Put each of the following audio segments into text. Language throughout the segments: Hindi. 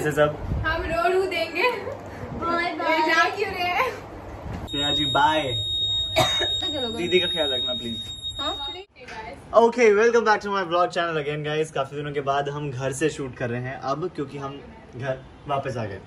कैसे सब? हम रो देंगे। Bye bye. जा क्यों रहे हैं? श्रेया जी बाय। दीदी का ख्याल रखना please. Okay, welcome back to my blog channel again guys. काफी दिनों के बाद हम घर से शूट कर रहे हैं अब, क्योंकि हम घर वापस आ गए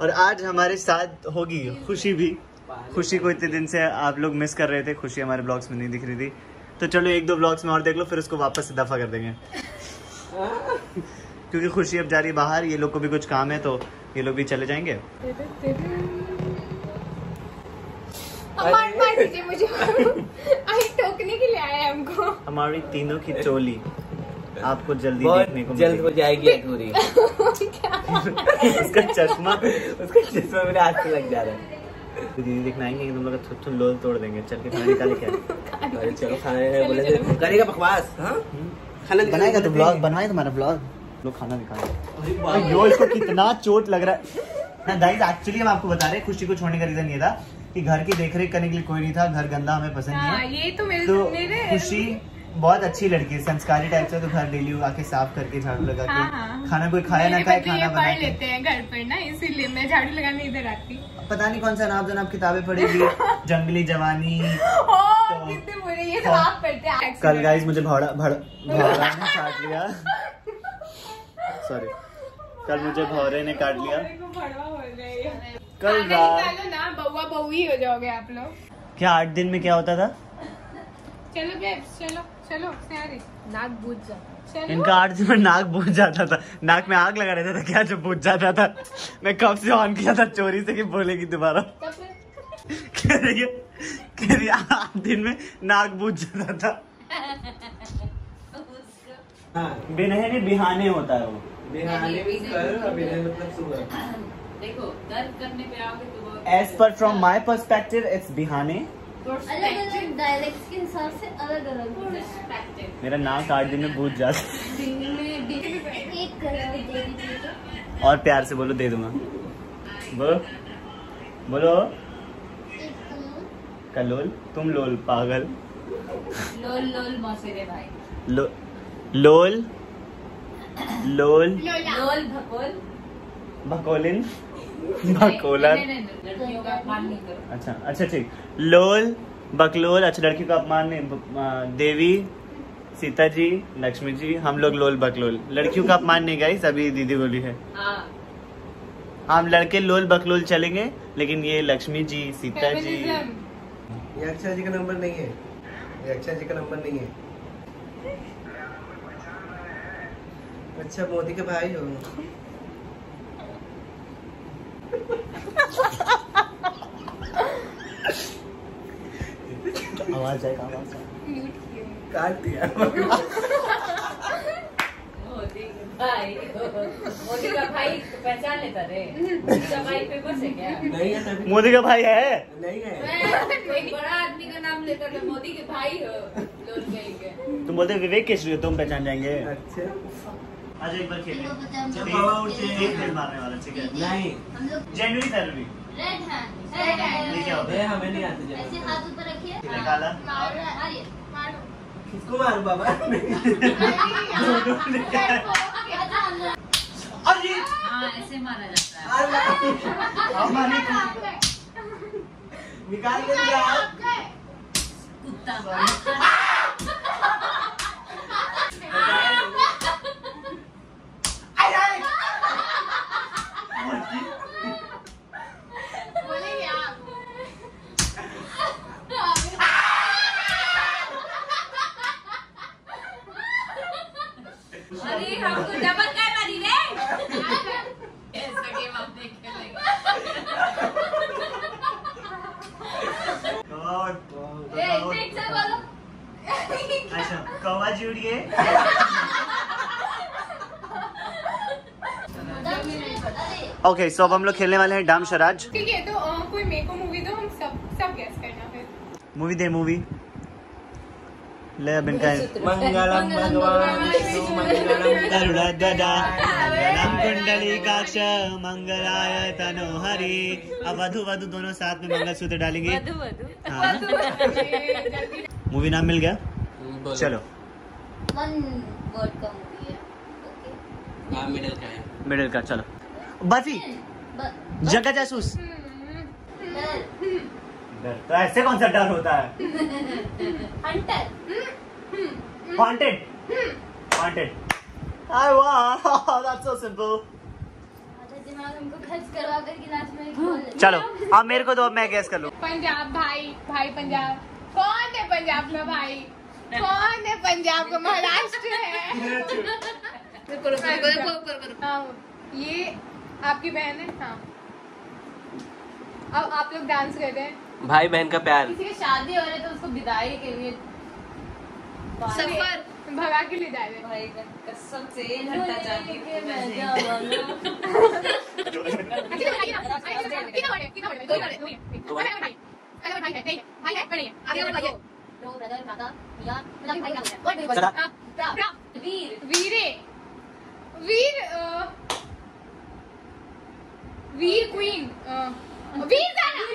और आज हमारे साथ होगी खुशी भी। खुशी को इतने दिन से आप लोग मिस कर रहे थे, खुशी हमारे ब्लॉग्स में नहीं दिख रही थी, तो चलो एक दो ब्लॉग्स में और देख लो, फिर उसको वापस से दफा कर देंगे। क्योंकि खुशी अब जा रही है बाहर, ये लोग को भी कुछ काम है तो ये लोग भी चले जाएंगे। मार दीजिए मुझे। टोकने के लिए आया है हमको। हमारी तीनों की चोली आपको जल्दी देखने को जल्द हो जाएगी पूरी। उसका चश्मा मेरे हाथ से लग जा रहा है। तो दीदी दिखना आएंगे, तुम लोग का लोल तोड़ देंगे। चल के खाना निकाले क्या? अरे चलो खाने बोले करेगा बकवास। खाना बनाएगा तो ब्लॉग बनवाए तुम्हारा ब्लॉग। लोग खाना निकाले। यो इसको कितना चोट लग रहा है ना गाइस। एक्चुअली हम आपको बता रहे हैं खुशी को छोड़ने का रीजन ये था कि घर की देखरेख करने के लिए कोई नहीं था, घर गंदा हमें पसंद नहीं है। ये तो मेरे खुशी बहुत अच्छी लड़की है, संस्कारी टाइप से, तो घर डेली आके साफ करके झाड़ू लगा के खाना कोई खाया ना खाए खाना बना लेते हैं घर पर ना, इसीलिए मैं झाड़ू लगाने इधर आती। पता नहीं कौन सा नाम जनाब किताबें पढ़ेगी। जंगली जवानी। कितने बुरे ये सब आप पढ़ते हैं। कल गाइस मुझे भौरा ने काट लिया। सॉरी, कल मुझे भौरे ने काट लिया। कल रात ना बउआ बउई हो जाओगे आप लोग। क्या 8 दिन में क्या होता था? चलो बेब्स, चलो चलो नाक बुझ जाता। इनका 8 दिन में नाक बुझ जाता था। नाक में आग लगा रहता था क्या जब बुझ जाता था? मैं कब से ऑन किया था चोरी से कि बोलेगी दोबारा। कह रही है 8 दिन में नाक बुझ जाता था। बिनहने बिहाने होता है वो। बिहाने मतलब सुबह। देखो दर्द करने पे आओगे तो as per from my perspective it's बिहाने। अलग-अलग डायलेक्ट्स के हिसाब से अलग-अलग पर्सपेक्टिव। मेरा नाक 8 दिन में बुझ जाता। एक करोड़ और प्यार से बोलो, दे दूंगा। बोलो कलोल, तुम लोल पागल। लोल लोल मौसेरे भाई। लोल लोल लोल भकोल भकोलिन भकोलर। लड़कियों का अपमान नहीं करो। अच्छा ठीक। लोल बकलोल। अच्छा, लड़की का अपमान नहीं। देवी सीता जी लक्ष्मी जी, हम लोग लोल बकलोल। लड़कियों का अपमान नहीं गाइस, अभी दीदी बोली है। हम लड़के लोल बकलोल चलेंगे, लेकिन ये लक्ष्मी जी सीता जी। ये अक्षय जी का नंबर नहीं है, ये अक्षय जी का नंबर नहीं है। अच्छा, मोदी के भाई हो। आवाज आएगा, आवाज काट दिया। मोदी का भाई तो पहचान लेता रे। मोदी का भाई पेपर से क्या? नहीं है, मोदी का भाई है। नहीं है। कोई बड़ा आदमी का नाम लेकर के मोदी के भाई हो लोग कहेंगे। तुम बोलते विवेक केसरी हो, तुम पहचान जाएंगे। अच्छा, आज एक बार खेलें। खेल मारने वाला, ठीक है? नहीं जनवरी फरवरी। रेड हैंड ये क्या होता है? हमें नहीं आते। ऐसे हाथ ऊपर रखिए। निकाला। किसको मारू बाबा? हाँ, ऐसे मारा जाता है। निकाल के लिया कुत्ता। अरे हमको डबल कर रही रे। ऐसा गेम हम नहीं खेलेंगे। अच्छा, कौवा जुड़िए। ओके, सो अब हम लोग खेलने वाले हैं डाम शराज। ठीक है, तो कोई मेरे को मूवी दो, हम सब गेस करना फिर। मूवी दे मूवी ले अब इनका। मंगलम भगवान विष्णु मंगलम गरुड़ध्वजा मंगलम कुंडलीकाक्ष मंगलाय तनोहरि। अब वधु वधु दोनों साथ में मंगलसूत्र डालेंगे। हाँ, मूवी नाम मिल गया। चलो, वन वर्ड का मूवी है। ओके, मिडिल का है। मिडिल का। चलो, बर्फी, जगह जासूस। तो ऐसे कौन सा डर होता है? Hunter, Haunted, haunted. I wow, that's so simple. दिमाग हमको खर्च करवा कर गिलास में खोल। चलो अब मेरे को दो, अब मैं गैस कर लूं। पंजाब भाई, भाई पंजाब। कौन है पंजाब में भाई? कौन है पंजाब का? महाराष्ट्र है। हाँ, ये आपकी बहन है। हाँ, अब आप लोग डांस कर रहे हैं। भाई बहन का प्यार। किसी की शादी हो रही है तो उसको विदाई के लिए सफर भगा के ले जा रहे हैं। भाई कसम से हटता जाके मैं जाऊंगा। वीर क्वीन, वीर जाना।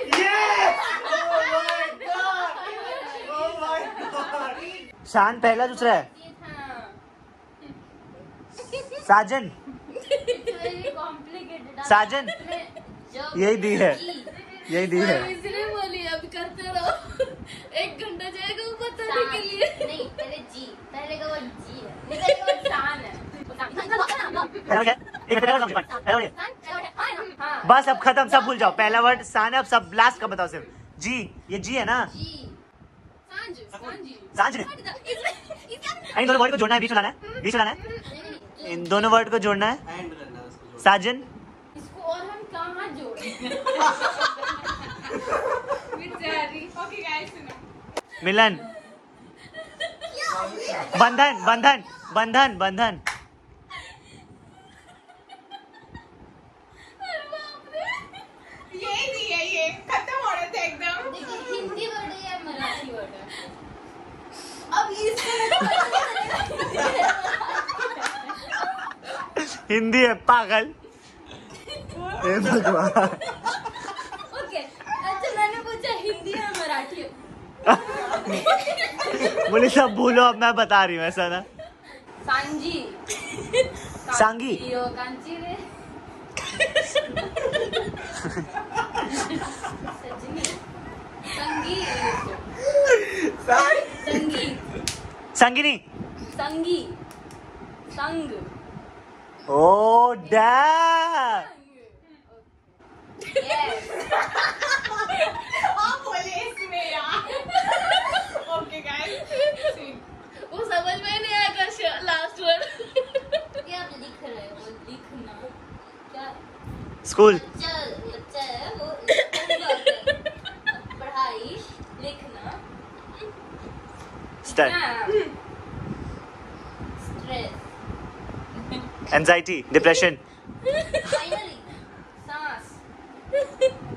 शान पहला दूसरा है। साजन, साजन, यही दी है, यही दी है। इसलिए बोली अब करते रहो। 1 घंटा जाएगा वो बताने के लिए। नहीं, पहले जी, पहले का वो जी है, पहले का वो शान है। बस अब खत्म, सब भूल जाओ। पहला वर्ड शान है, अब सब लास्ट का बताओ सिर्फ। जी, ये जी है ना? सांझ। इन दोनों वर्ड को जोड़ना है, बीच में लाना है, बीच में लाना है। इन दोनों वर्ड को जोड़ना है। साजन। इसको और हम कहाँ जोड़ें? ओके गाइस, सुनो। मिलन, बंधन, बंधन, बंधन, बंधन। यही दी है, ये खत्म हो रहा था एकदम। देखिए, हिंदी वर्ड है या मराठी वर्ड है? अब इसको हिंदी है पागल। हे भगवान। ओके, अच्छा मैंने पूछा हिंदी या मराठी? बोले सब भूलो, अब मैं बता रही हूँ, ऐसा ना। सांजी, सांगी, यो कांची रे, सजनी, संगी, संगी, संगिनी, संगी, संग, ओ डैड। यस। आप बोले इसमें यार। ओके गाइस, वो समझ में नहीं आएगा लास्ट वर्ड। क्या आप लिख रहे हो? लिखना क्या? स्कूल, चल वो पढ़ाई, लिखना, stress, stress, anxiety, depression, finally सांस।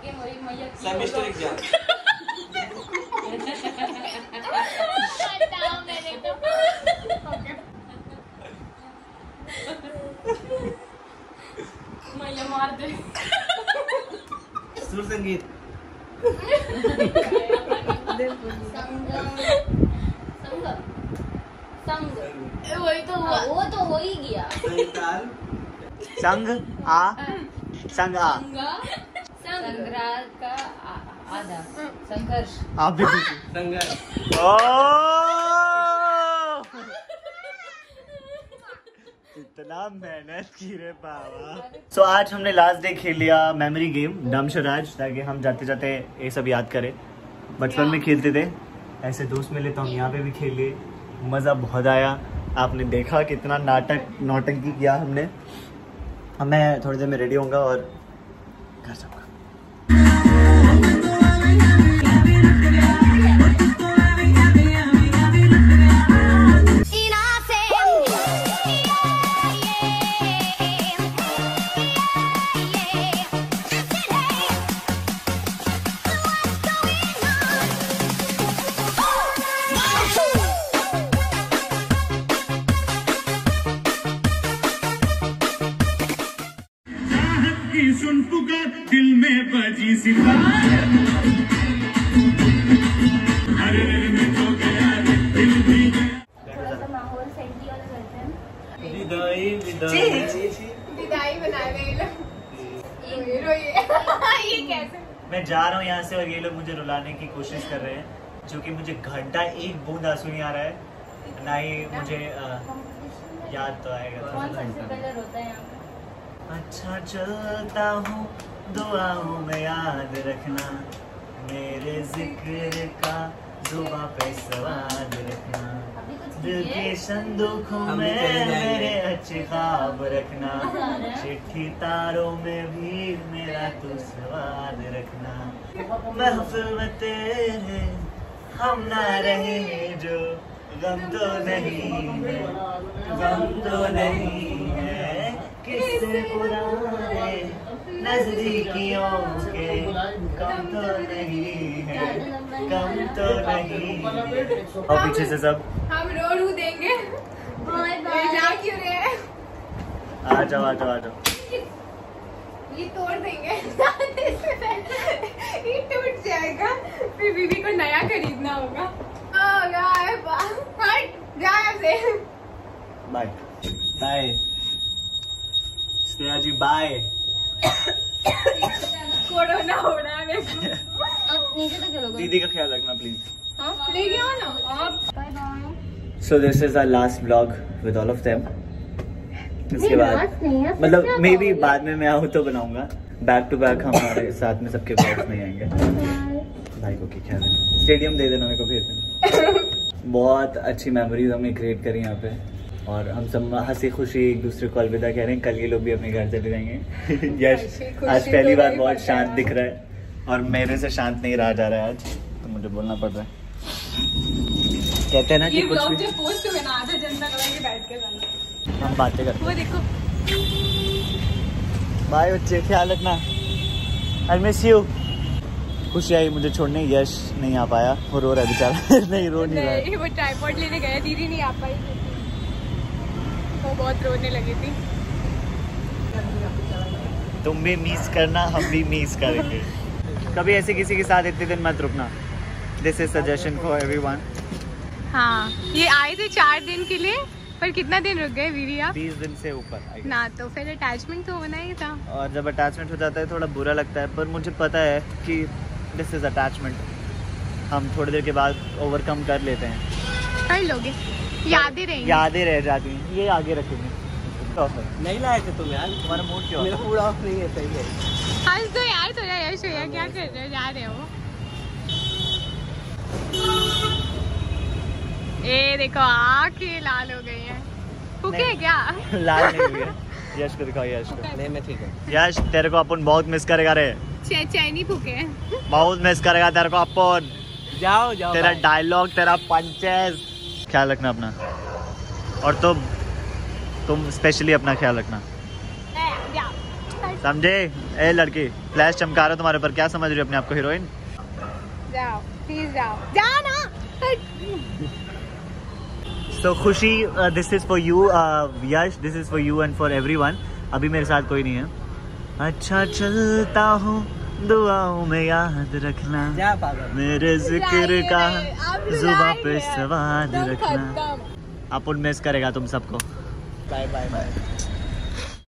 ये मोरी मैया की सेमेस्टर एग्जाम। बताओ मैंने तो। मैया मार दे। सुर संगीत। संग वही तो हुआ। वो तो हो ही गया। संग आ, संग आ। संग्राह का आधा संघर्ष। आप भी संघर्ष। इतना मेहनत की रे बाबा। सो आज हमने लास्ट डे खेल लिया मेमोरी गेम डम शराज, ताकि हम जाते जाते ये सब याद करें। बचपन में खेलते थे, ऐसे दोस्त मिले तो हम यहाँ पे भी खेल लिए, मज़ा बहुत आया। आपने देखा कितना नौटंकी किया हमने। अब मैं थोड़ी देर में रेडी होऊंगा और घर जाऊंगा। सुन पुकार दिल में बजी सितार, अरे में तो गया दिल भी गया। थोड़ा सा माहौल सही वाला करते हैं। विदाई विदाई विदाई बना रहे हैं लोग। लो ये कैसे? मैं जा रहा हूँ यहाँ से और ये लोग मुझे रुलाने की कोशिश कर रहे हैं, जो कि मुझे घंटा एक बूंद आंसू नहीं आ रहा है, ना ही मुझे याद तो आएगा। कौन सबसे पहले रोता है यहाँ पे? अच्छा चलता हूँ दुआओं में याद रखना, मेरे जिक्र का जुबां पे स्वाद रखना, दिल के संदूकों में मेरे अच्छे ख्वाब रखना, चिट्ठी तारों में भी मेरा तू स्वाद रखना, महफिल में तेरे हम ना रहे जो गम तो नहीं है, गम तो नहीं है, किससे पुराने नजदीकियों के कम तो नहीं है, कम तो नहीं है। और पीछे से सब हम रो देंगे। जा क्यों रहे हैं? आ जाओ आ जाओ आ जाओ। ये तोड़ देंगे। ये टूट जाएगा, फिर बीबी को नया खरीदना होगा। हट जा से। Bye bye Shreya ji, bye. Corona हो रहा है मेरे को। अब नीचे तक चलो। दीदी का ख्याल रखना प्लीज। हाँ ले गया ना आप। Bye bye. So this is our last vlog with all of them. इसके बाद मतलब मे बी बाद में मैं आऊँ तो बनाऊंगा। बैक टू बैक हमारे साथ में सबके ब्लॉग्स नहीं आएंगे। भाई को क्या ख्याल है? स्टेडियम दे देना, मेरे को भेज देना। बहुत अच्छी मेमोरीज हमने क्रिएट करी यहाँ पे, और हम सब हंसी खुशी एक दूसरे को अलविदा कह रहे हैं। कल ये लोग भी अपने घर चले जाएंगे। यश आज पहली बार बहुत शांत दिख रहा है, और मेरे से शांत नहीं रहा जा रहा है आज, तो मुझे बोलना पड़ रहा है। कहते हैं ना कि कुछ भी पोस्ट हुए ना, आधा जनता करेंगे बैठ के जाना। हम बातें करते वो देखो। बाय बच्चे, ख्याल रखना। I miss you. खुशी आई मुझे छोड़ने, यश नहीं आ पाया, वो रो रहा है बेचारा। नहीं रो नहीं रहा है। वो ट्राइपॉड लेने गया, दीदी नहीं आ पाई, वो बहुत रोने लगी थी। तुम भी मिस करना, हम भी मिस करेंगे। कभी ऐसे किसी के साथ इतने दिन मत रुकना। This is suggestion for everyone. हाँ, ये आए थे 4 दिन के लिए, पर कितना दिन रुक गए वीरी आप? 20 दिन से ऊपर ना, तो फिर अटैचमेंट तो होना ही था। और जब अटैचमेंट हो जाता है थोड़ा बुरा लगता है, पर मुझे पता है कि दिस इज अटैचमेंट, हम थोड़ी देर के बाद ओवरकम कर लेते हैं। कर लोगे, यादें रहेंगी। यादें रह जाती हैं, ये आगे रखेंगे। नहीं लाए थे तुम यार, तुम्हारा मूड क्यों? मेरा मूड ऑफ नहीं है। सही है। हंस दो यार थोड़ा। यश भैया क्या कर रहे हो? जा रहे हो? ए देखो, आँखें लाल हो गई हैं। फूके क्या? लाल नहीं हुई है। यश को दिखाओ, यश को। नहीं मैं ठीक है। यश तेरे को अपन बहुत मिस करेगा रे, चैनी फूके हैं। बहुत मिस करेगा तेरे को अपन। जाओ जाओ। तेरा डायलॉग, तेरा पंचेस। ख्याल रखना अपना, और तुम स्पेशली अपना ख्याल रखना, समझे? ए लड़की, फ्लैश चमका रहा तुम्हारे ऊपर, क्या समझ रही हो अपने आप को हीरोइन? जाओ प्लीज, जाओ ना। So खुशी, this is for you. Yash, this is for you and for everyone. अभी मेरे साथ कोई नहीं है। अच्छा चलता हूँ दुआओं में याद रखना, मेरे जिक्र का जुबां पे स्वाद रखना। अपन मिस करेगा तुम सबको। Bye bye bye.